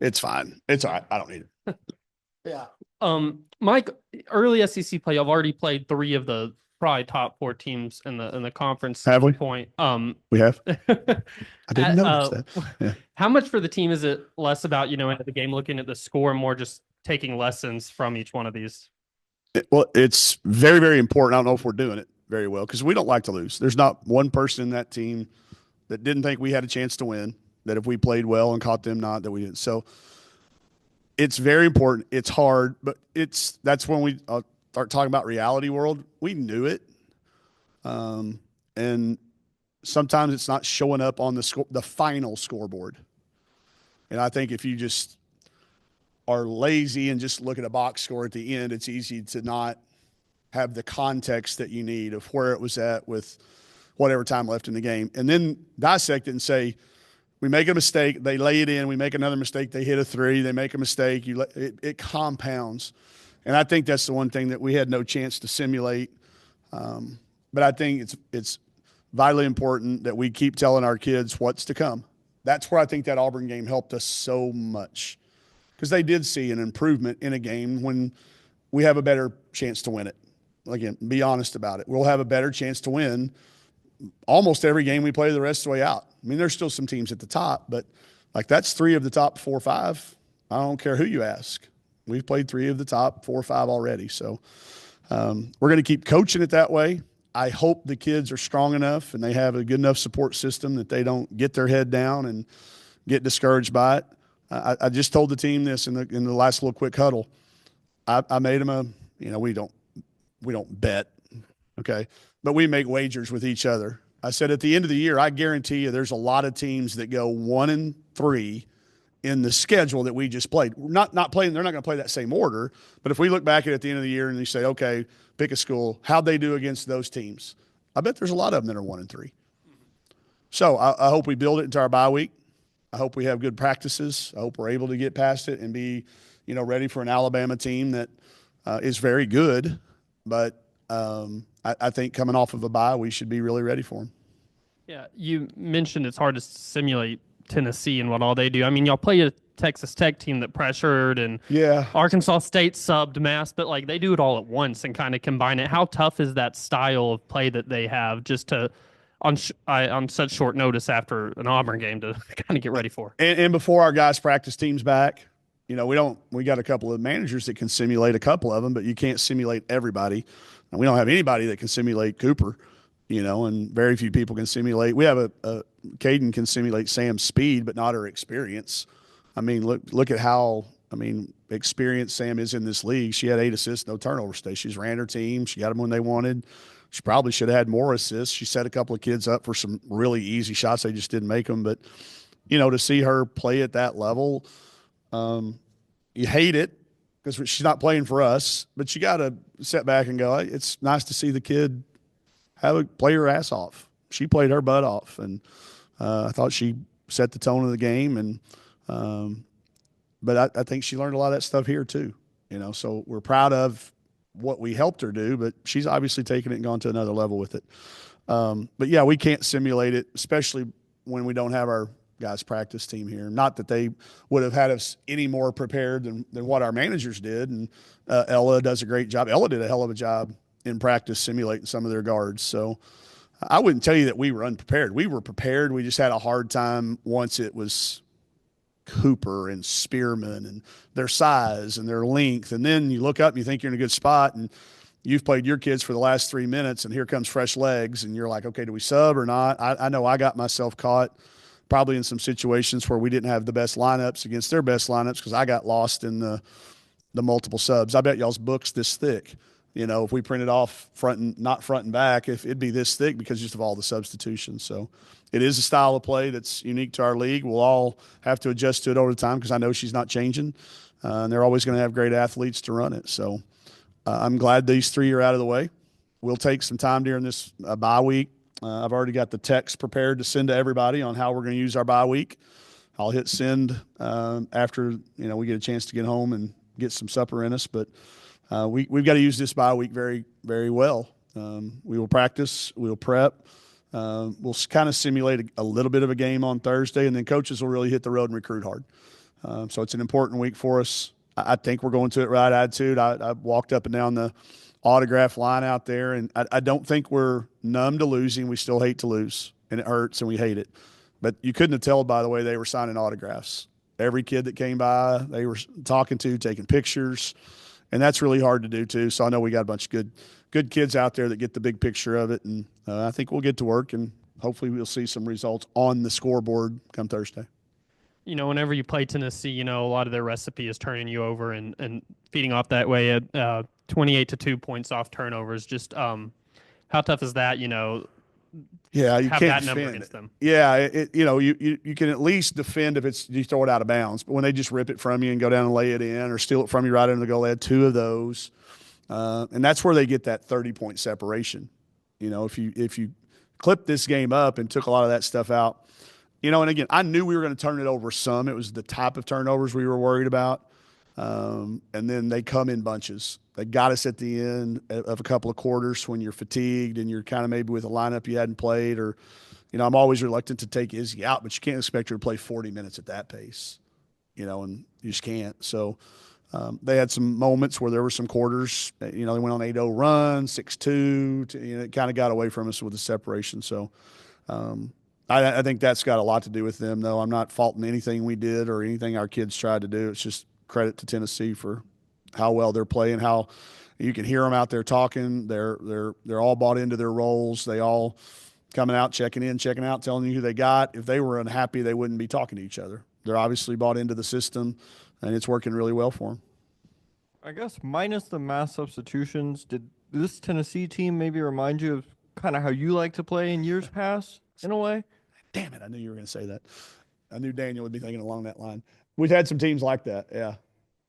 It's fine. It's all right. I don't need it. Yeah. Mike, early SEC play, I've already played three of the probably top four teams in the conference to Have this we? point. We have. I didn't at, notice that. Yeah. how much for the team is it less about, into the game, looking at the score, and more just taking lessons from each one of these? Well, it's very, very important. I don't know if we're doing it very well because we don't like to lose. There's not one person in that team that didn't think we had a chance to win. That if we played well and caught them not, that we didn't. So it's very important. It's hard, but that's when we start talking about reality world. We knew it, and sometimes it's not showing up on the final scoreboard. And I think if you just are lazy and just look at a box score at the end, it's easy to not have the context that you need of where it was at with whatever time left in the game. And then dissect it and say, we make a mistake, they lay it in, we make another mistake, they hit a three, they make a mistake, it compounds. And I think that's the one thing that we had no chance to simulate. But I think it's vitally important that we keep telling our kids what's to come. That's where I think that Auburn game helped us so much because they did see an improvement in a game when we have a better chance to win it. Again, be honest about it. We'll have a better chance to win almost every game we play the rest of the way out. I mean, there's still some teams at the top, but like that's three of the top 4 or 5. I don't care who you ask. We've played three of the top 4 or 5 already. So we're going to keep coaching it that way. I hope the kids are strong enough and they have a good enough support system that they don't get their head down and get discouraged by it. I just told the team this in the last little quick huddle. I made them we don't bet, okay, but we make wagers with each other. I said at the end of the year, I guarantee you, there's a lot of teams that go 1-3 in the schedule that we just played. Not playing, they're not going to play that same order. But if we look back at the end of the year and you say, okay, pick a school, how'd they do against those teams? I bet there's a lot of them that are 1-3. So I hope we build it into our bye week. I hope we have good practices. I hope we're able to get past it and be, ready for an Alabama team that is very good. But I think coming off of a bye, we should be really ready for them. Yeah, you mentioned it's hard to simulate Tennessee and what all they do. I mean, y'all play a Texas Tech team that pressured, and Yeah, Arkansas State subbed Mass, but like they do it all at once and kind of combine it. How tough is that style of play that they have just to on such short notice after an Auburn game to kind of get ready for? and before our guys practice teams back, we got a couple of managers that can simulate a couple of them, but you can't simulate everybody. And we don't have anybody that can simulate Cooper, and very few people can simulate. We have a Caden can simulate Sam's speed, but not her experience. I mean, look at how experienced Sam is in this league. She had 8 assists, no turnovers today. She's ran her team. She got them when they wanted. She probably should have had more assists. She set a couple of kids up for some really easy shots. They just didn't make them. But to see her play at that level, you hate it because she's not playing for us. But you got to sit back and go, hey, it's nice to see the kid play her ass off. She played her butt off, and I thought she set the tone of the game. And but I think she learned a lot of that stuff here too. So we're proud of what we helped her do, but she's obviously taken it and gone to another level with it. But yeah, we can't simulate it, especially when we don't have our guys practice team here. Not that they would have had us any more prepared than what our managers did. And Ella does a great job. Ella did a hell of a job in practice simulating some of their guards. So I wouldn't tell you that we were unprepared. We were prepared. We just had a hard time once it was Cooper and Spearman and their size and their length. And then you look up and you think you're in a good spot and you've played your kids for the last 3 minutes and here comes fresh legs and you're like, okay, do we sub or not? I know I got myself caught probably in some situations where we didn't have the best lineups against their best lineups because I got lost in the multiple subs. I bet y'all's book's this thick. If we printed off not front and back, if it'd be this thick because just of all the substitutions. So it is a style of play that's unique to our league. We'll all have to adjust to it over time because I know she's not changing. And they're always going to have great athletes to run it. So I'm glad these 3 are out of the way. We'll take some time during this bye week. I've already got the text prepared to send to everybody on how we're going to use our bye week. I'll hit send after we get a chance to get home and get some supper in us. But we've got to use this bye week very, very well. We will practice. We'll prep. We'll kind of simulate a little bit of a game on Thursday, and then coaches will really hit the road and recruit hard. So it's an important week for us. I think we're going to it right attitude. I walked up and down the autograph line out there, and I don't think we're numb to losing. We still hate to lose, and it hurts, and we hate it. But you couldn't have told by the way they were signing autographs. Every kid that came by, they were talking to, taking pictures, and that's really hard to do too. So I know we got a bunch of good kids out there that get the big picture of it, and I think we'll get to work, and hopefully we'll see some results on the scoreboard come Thursday. Whenever you play Tennessee, a lot of their recipe is turning you over and feeding off that way at 28 to 2 points off turnovers. Just how tough is that? Yeah, you have can't that number defend against them. Yeah, you can at least defend if it's you throw it out of bounds. But when they just rip it from you and go down and lay it in, or steal it from you right under the goal, they had two of those, and that's where they get that 30-point separation. If you clip this game up and took a lot of that stuff out. And again, I knew we were going to turn it over some. It was the type of turnovers we were worried about. And then they come in bunches. They got us at the end of a couple of quarters when you're fatigued and you're kind of maybe with a lineup you hadn't played. Or, I'm always reluctant to take Izzy out, but you can't expect her to play 40 minutes at that pace, and you just can't. So they had some moments where there were some quarters, they went on 8-0 run, 6-2. It kind of got away from us with the separation. So, I think that's got a lot to do with them, though. I'm not faulting anything we did or anything our kids tried to do. It's just credit to Tennessee for how well they're playing, how you can hear them out there talking. They're all bought into their roles. They all coming out, checking in, checking out, telling you who they got. If they were unhappy, they wouldn't be talking to each other. They're obviously bought into the system, and it's working really well for them. I guess minus the mass substitutions, did this Tennessee team maybe remind you of kind of how you like to play in years past, in a way? Damn it, I knew you were going to say that. I knew Daniel would be thinking along that line. We've had some teams like that, yeah.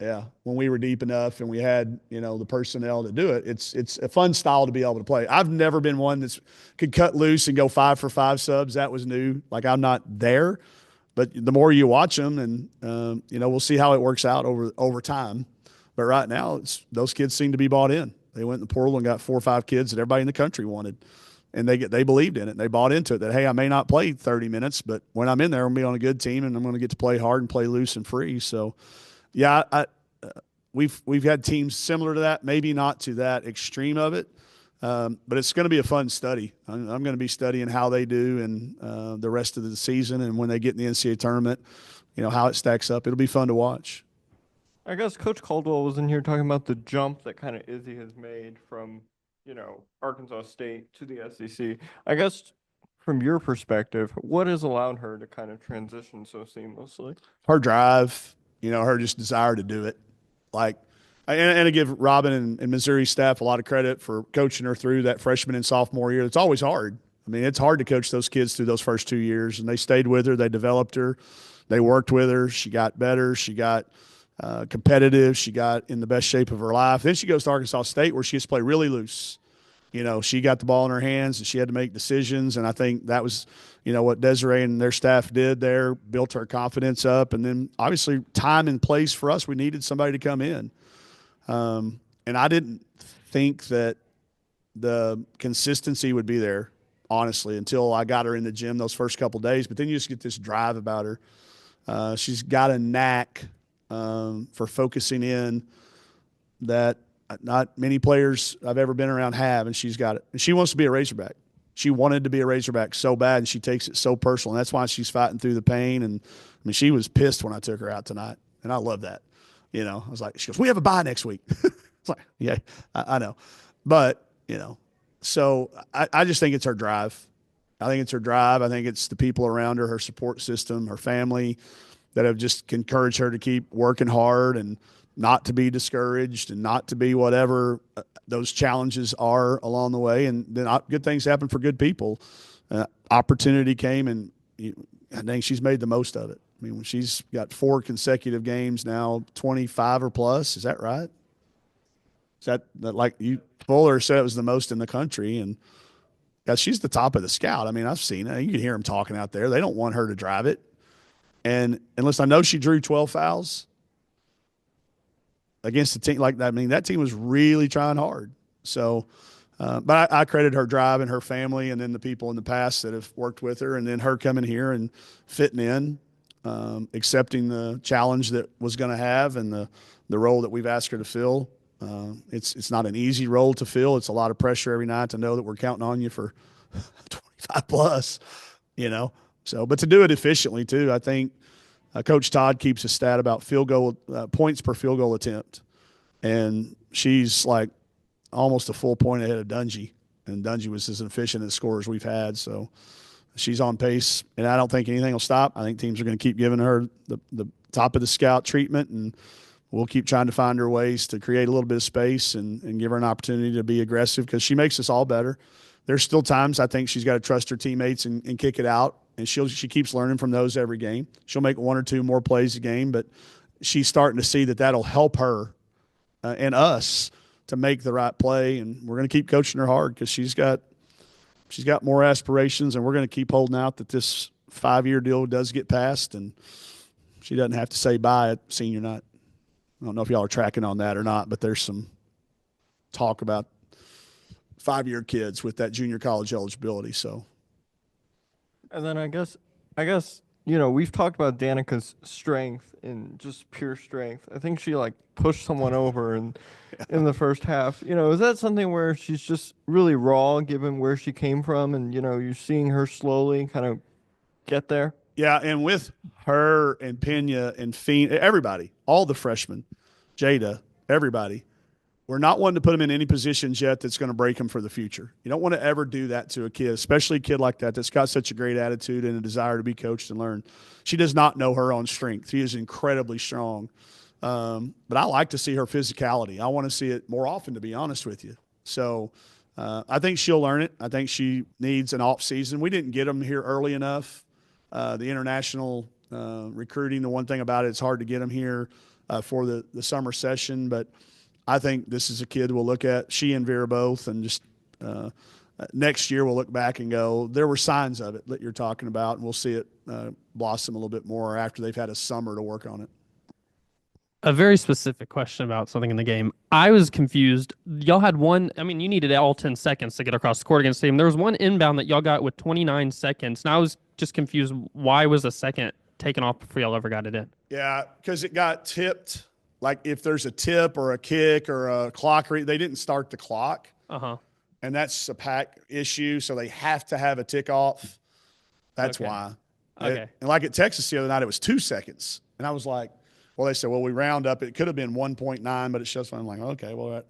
Yeah, when we were deep enough and we had, the personnel to do it, it's a fun style to be able to play. I've never been one that could cut loose and go 5-for-5 subs. That was new. Like, I'm not there. But the more you watch them, and, we'll see how it works out over time. But right now, those kids seem to be bought in. They went in the portal and got 4 or 5 kids that everybody in the country wanted. And they believed in it. They bought into it that, hey, I may not play 30 minutes, but when I'm in there, I'm going to be on a good team, and I'm going to get to play hard and play loose and free. So, yeah, we've had teams similar to that, maybe not to that extreme of it, but it's going to be a fun study. I'm going to be studying how they do in the rest of the season, and when they get in the NCAA tournament, how it stacks up. It'll be fun to watch. I guess Coach Caldwell was in here talking about the jump that kind of Izzy has made from Arkansas State to the SEC. I guess from your perspective, what has allowed her to kind of transition so seamlessly? Her drive, her just desire to do it. And I give Robin and Missouri staff a lot of credit for coaching her through that freshman and sophomore year. It's always hard. I mean, it's hard to coach those kids through those first 2 years, and they stayed with her. They developed her. They worked with her. She got better. She got competitive. She got in the best shape of her life. Then she goes to Arkansas State, where she gets to play really loose. She got the ball in her hands, and she had to make decisions. And I think that was, what Desiree and their staff did there, built her confidence up. And then obviously time and place for us, we needed somebody to come in. And I didn't think that the consistency would be there, honestly, until I got her in the gym those first couple of days. But then you just get this drive about her. She's got a knack for focusing in that not many players I've ever been around have, and she's got it. And she wants to be a Razorback. She wanted to be a Razorback so bad, and she takes it so personal. And that's why she's fighting through the pain. And, I mean, she was pissed when I took her out tonight, and I love that. I was like, she goes, we have a bye next week. It's like, yeah, I know. But, so I just think it's her drive. I think it's her drive. I think it's the people around her, her support system, her family that have just encouraged her to keep working hard and not to be discouraged and not to be whatever those challenges are along the way. And then good things happen for good people. Opportunity came, and I think she's made the most of it. I mean, when she's got 4 consecutive games now, 25 or plus, is that right? Is that like you, Fuller said it was the most in the country, and yeah, she's the top of the scout. I mean, I've seen it. You can hear them talking out there. They don't want her to drive it. And unless I know she drew 12 fouls against a team like that, I mean, that team was really trying hard. So, but I credit her drive and her family, and then the people in the past that have worked with her, and then her coming here and fitting in. accepting the challenge that was going to have and the role that we've asked her to fill. It's not an easy role to fill. It's a lot of pressure every night to know that we're counting on you for 25 plus, So, but to do it efficiently too, I think Coach Todd keeps a stat about field goal points per field goal attempt, and she's like almost a full point ahead of Dungy, and Dungy was as efficient as scorers we've had. So she's on pace, and I don't think anything will stop. I think teams are going to keep giving her the top of the scout treatment, and we'll keep trying to find her ways to create a little bit of space and give her an opportunity to be aggressive because she makes us all better. There's still times I think she's got to trust her teammates and kick it out, and she keeps learning from those every game. She'll make one or two more plays a game, but she's starting to see that that'll help her and us to make the right play, and we're going to keep coaching her hard because she's got more aspirations, and we're going to keep holding out that this 5-year deal does get passed, and she doesn't have to say bye at senior night. I don't know if y'all are tracking on that or not, but there's some talk about 5-year kids with that junior college eligibility. So, And then I guess we've talked about Danica's strength and just pure strength. I think she pushed someone over in the first half. Is that something where she's just really raw given where she came from, and you're seeing her slowly kind of get there? Yeah, and with her and Pena and Fiend, everybody, all the freshmen, Jada, everybody, we're not wanting to put them in any positions yet that's going to break them for the future. You don't want to ever do that to a kid, especially a kid like that that's got such a great attitude and a desire to be coached and learn. She does not know her own strength. She is incredibly strong. But I like to see her physicality. I want to see it more often, to be honest with you. So I think she'll learn it. I think she needs an off season. We didn't get them here early enough. The international recruiting, the one thing about it's hard to get them here for the summer session. But I think this is a kid we'll look at, she and Vera both, and just next year we'll look back and go, there were signs of it that you're talking about, and we'll see it blossom a little bit more after they've had a summer to work on it. A very specific question about something in the game. I was confused. Y'all had you needed all 10 seconds to get across the court against the team. There was one inbound that y'all got with 29 seconds, and I was just confused. Why was a second taken off before y'all ever got it in? Yeah, because it got tipped. Like if there's a tip or a kick or a clock, they didn't start the clock. And that's a pack issue, so they have to have a tick off. That's why. Okay. And like at Texas the other night, it was 2 seconds. And I was like, well, they said, well, we round up. It could have been 1.9, but it's just, I'm like, okay, well,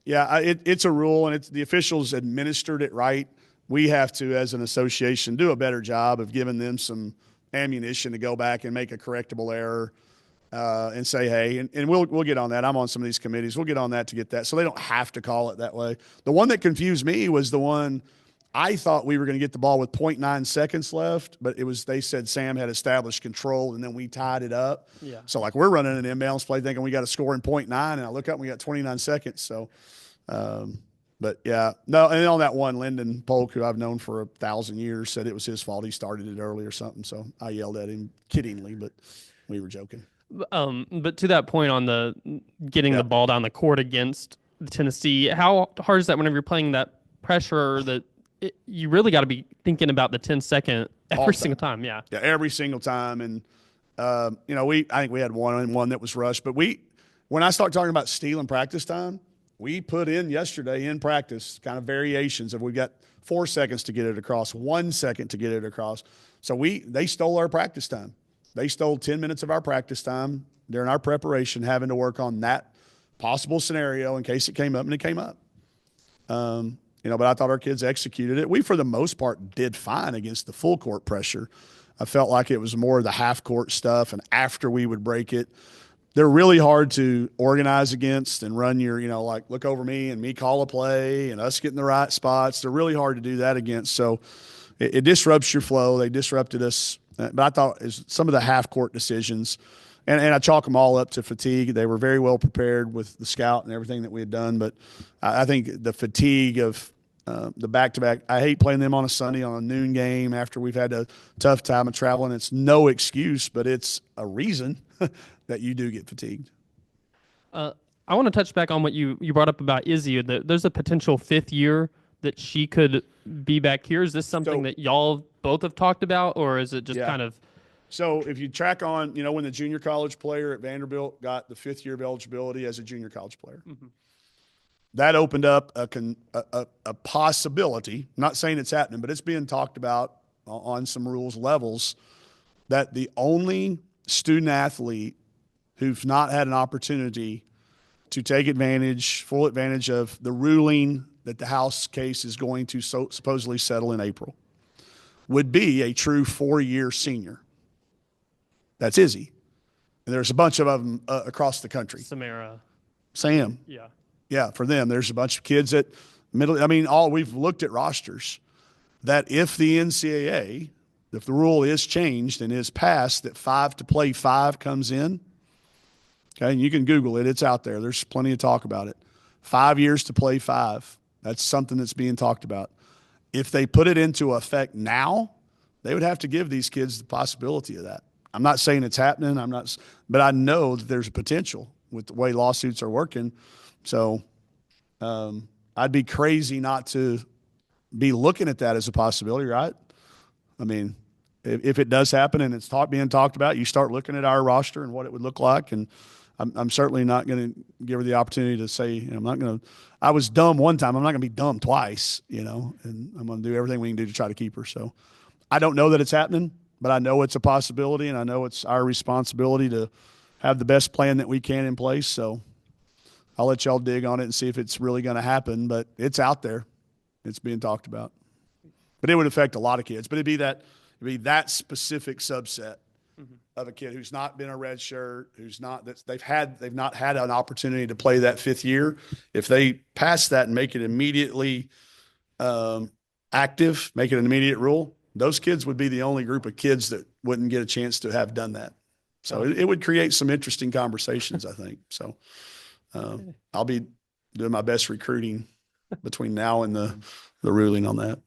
it's a rule, and the officials administered it right. We have to, as an association, do a better job of giving them some ammunition to go back and make a correctable error. And say, hey, and we'll get on that. I'm on some of these committees. We'll get on that to get that. So they don't have to call it that way. The one that confused me was the one I thought we were going to get the ball with 0.9 seconds left, but they said Sam had established control, and then we tied it up. Yeah. So we're running an inbounds play thinking we got to score in 0.9, and I look up and we got 29 seconds. So, but yeah, no. And then on that one, Lyndon Polk, who I've known for 1,000 years, said it was his fault. He started it early or something. So I yelled at him kiddingly, but we were joking. But to that point on the getting the ball down the court against Tennessee, how hard is that whenever you're playing that pressure that you really got to be thinking about the 10-second every single time? Yeah, every single time. And I think we had one that was rushed. But when I start talking about stealing practice time, we put in yesterday in practice kind of variations of we got 4 seconds to get it across, 1 second to get it across. So they stole our practice time. They stole 10 minutes of our practice time during our preparation, having to work on that possible scenario in case it came up, and it came up. But I thought our kids executed it. We, for the most part, did fine against the full court pressure. I felt like it was more of the half court stuff, and after we would break it, they're really hard to organize against and run your, look over me and me call a play and us get in the right spots. They're really hard to do that against. So it disrupts your flow. They disrupted us. But I thought some of the half-court decisions, and I chalk them all up to fatigue. They were very well prepared with the scout and everything that we had done. But I think the fatigue of the back-to-back, I hate playing them on a Sunday on a noon game after we've had a tough time of traveling. It's no excuse, but it's a reason that you do get fatigued. I want to touch back on what you brought up about Izzy. There's a potential 5th year that she could be back here. Is this something that y'all both have talked about, or is it just kind of So if you track on, when the junior college player at Vanderbilt got the 5th year of eligibility as a junior college player, that opened up a possibility, not saying it's happening, but it's being talked about on some rules levels, that the only student athlete who've not had an opportunity to take full advantage of the ruling that the House case is going to supposedly settle in April would be a true 4-year senior. That's Izzy. And there's a bunch of them across the country. Samara. Sam. Yeah. Yeah, for them, there's a bunch of kids at we've looked at rosters that if the NCAA, if the rule is changed and is passed that 5 to play 5 comes in, okay, and you can Google it, it's out there. There's plenty of talk about it. 5 years to play 5. That's something that's being talked about. If they put it into effect now, they would have to give these kids the possibility of that. I'm not saying it's happening. But I know that there's a potential with the way lawsuits are working. So I'd be crazy not to be looking at that as a possibility, right? I mean, if it does happen and it's being talked about, you start looking at our roster and what it would look like. And I'm certainly not going to give her the opportunity to say, I was dumb one time. I'm not going to be dumb twice, and I'm going to do everything we can do to try to keep her. So I don't know that it's happening, but I know it's a possibility, and I know it's our responsibility to have the best plan that we can in place. So I'll let y'all dig on it and see if it's really going to happen, but it's out there. It's being talked about. But it would affect a lot of kids. But it'd be that specific subset of a kid who's not been a red shirt, they've not had an opportunity to play that 5th year. If they pass that and make it immediately active, make it an immediate rule, those kids would be the only group of kids that wouldn't get a chance to have done that. So it would create some interesting conversations, I think. So I'll be doing my best recruiting between now and the ruling on that.